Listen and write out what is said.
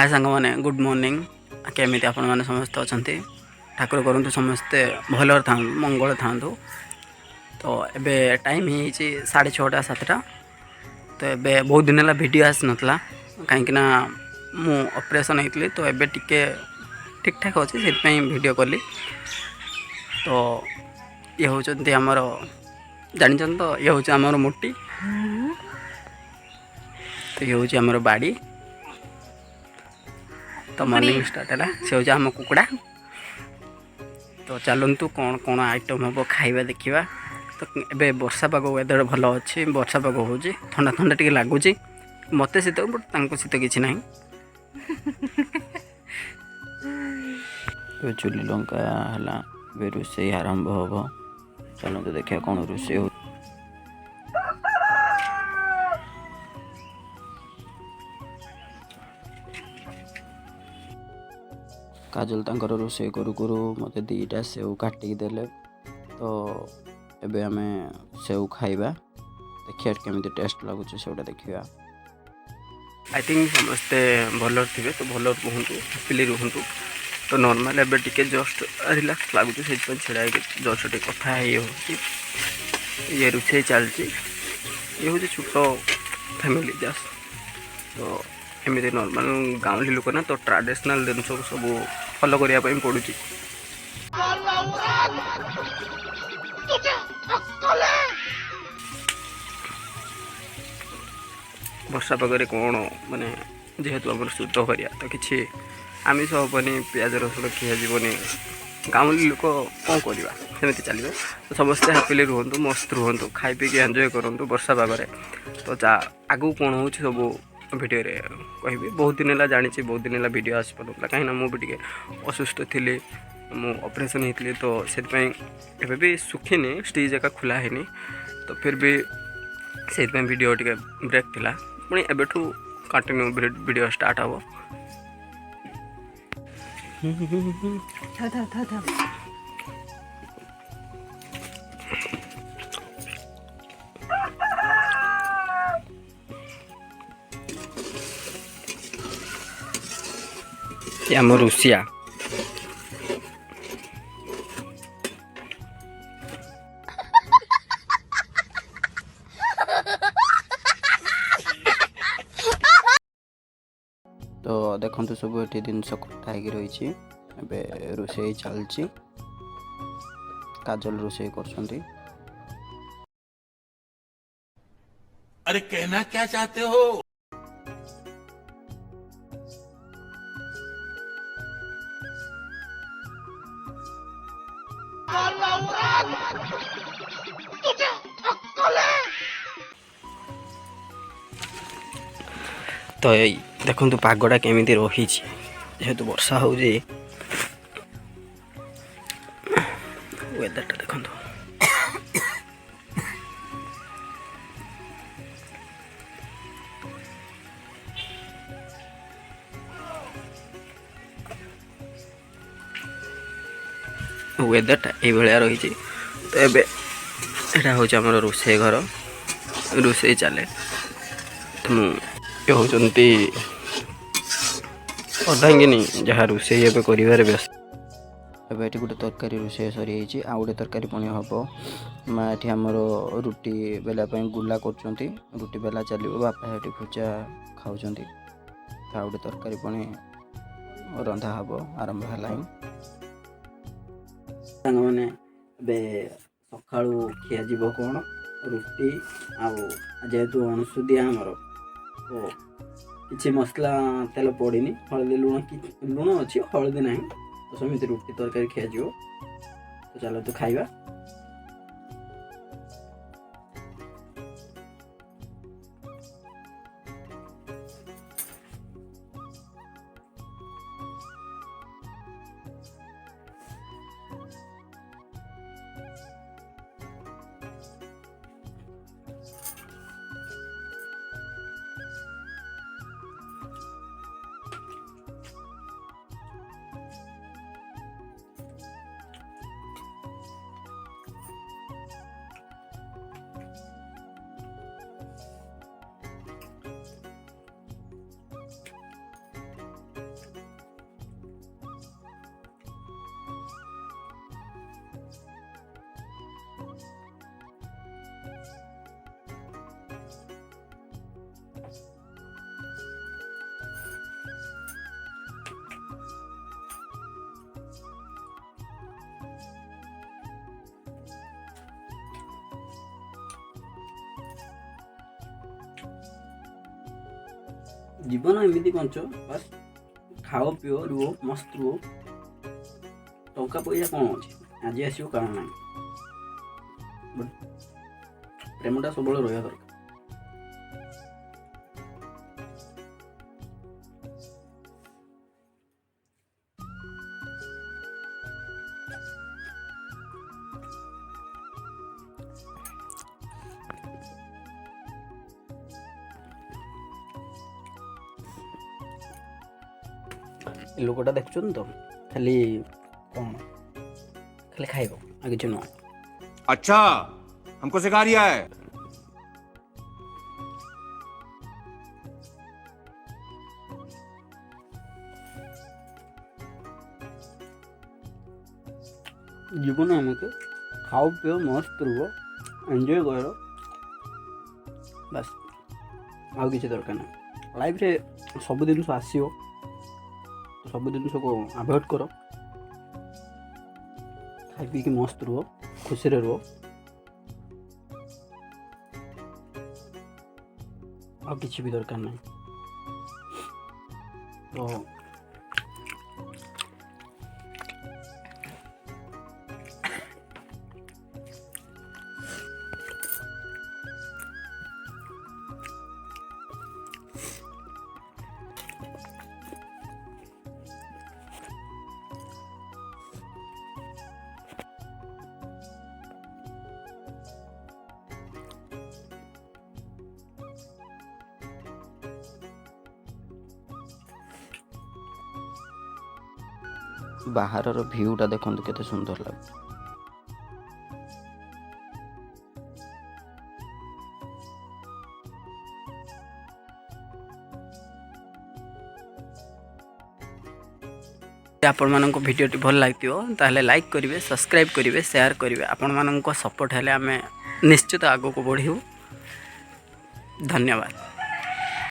हाय सांग मैंने good morning केमी आपण मैंने समस्ते अच्छा ठाकुर करूँ समस्ते भल था मंगल था। तो एबे टाइम ही 6:30 7टा। तो एबे बहुत दिन है वीडियो आसी नाला कहीं मु ऑपरेशन होती तो एबे टिके ठीक ठाक अच्छे से वीडियो कली। तो ये होती आमर जान तो ये हूँ आमर मोटी। तो ये हूँ आमर बाड़ी। तो मॉर्निंग स्टार्ट है से हूँ आम कुकुड़ा। तो चलतु कौन कौन आइटम हम खाइबा देखा। तो ए वर्षा पाग वेदर भल अच्छी वर्षा पाग हो ठंडा ठंडा टी लगुच मत शीत बट शीत कि ना। चुली लंका है रोषे आरंभ हम चलते देखा कौन रोषे हो। काजल तांकर रोषे करू करू मत 2टा सेव काटिक देले। तो एबे आमे सेव खाइबा देखिए केमी टेस्ट लगुच सेवटा देखा। आई थिंक समस्ते भल थे तो भल रुहतु हैप्पीली रुहतु। तो नॉर्मल एबे टिके जस्ट रिलैक्स लगुच से छड़ा जस्ट टे कथा ये रोषे चलती ये हूँ छोट फैमिली जस्ट। तो एमती नॉर्मल गाँवली लोक ना तो ट्रेडिशनल जिन सब फॉलो करने पड़ू। वर्षा पगरे कौन माने जेहेतु आम शुद्ध करिया तो किसी आमिष हेनी पियाज रसुण खियाजनी गाँवली लोक कौन करवा सेमती चलिए। तो समस्ते हैप्पीली रुहतु मस्त रुहतु खाई पी एंजॉय करूँ वर्षा पगरे। तो आगू कौन हो सब वीडियो रे कहि बहुत दिन है जानी बहुत दिन है वीडियो आसी पारा कहीं मुझे असुस्थ थी मु ऑपरेशन होती। तो से भी सुखीनी स्टिच एका खुला है। तो फिर भी से वीडियो टे ब्रेक थिला पुणी एबेठू कंटिन्यू वीडियो स्टार्ट हम। आम रुषिया तो देखो सब ये जिनस कटा रही रोषे चलती काजल रोषे कर। अरे कहना क्या चाहते हो? तो देखो पागटा केमी रही जेहेतु वर्षा हो वेदरटा देखो। वेदरटा ये रही। तो एबे एटा हूँ आम रोषे घर रोषे चले। तो ये होती अर्धांगिनी जहाँ रोषे एवं कर व्यस्त। एबे ये गोटे तरकारी रोषे सरी आ गए तरकारी पुणी हम माँ ये आमर रुटी बेलापी गुला कर रुटी बेला चलो बापा ये भुजा खाऊँ। आ गए तरकारी पुणी रंधा हम आरंभ है। मैंने सका खिया कौन रुटी जेहेतु अणुसुदिया आमर तो किसी मसला तेल पड़नी हलदी लुण अच्छी हलदी ना तो सेमती रुटी तरकारी खिया। तो चलो तो खाइबा। जीवन एमती बंच बस खाओ पिओ रुह मस्त रुह टंका पैसा कौन अच्छे आज आसो कारण ना प्रेमटा सब रहा दरकार लोकटा देखुन तो खाली कौन खाली खाइब आ कि नुह अच्छा हमको सिखा रिया है। जीवन आमको खाओ पिओ मस्त रुह एंजॉय कर बस आउ किसी दरकार ना लाइफ रे सब जिन आसो सब जिन को अवॉइड कर खाई पी कि मस्त रुह खुशी रे रुह आ किसी भी दरकार नहीं तो बाहर भ्यूटा देखो केते सुंदर लगे। आपण मानक भिडियोटी भल लगी ताहले लाइक करेंगे सब्सक्राइब करेंगे शेयर करेंगे आपण मानक सपोर्ट हेले आमे निश्चित आगो को बढ़ू। धन्यवाद।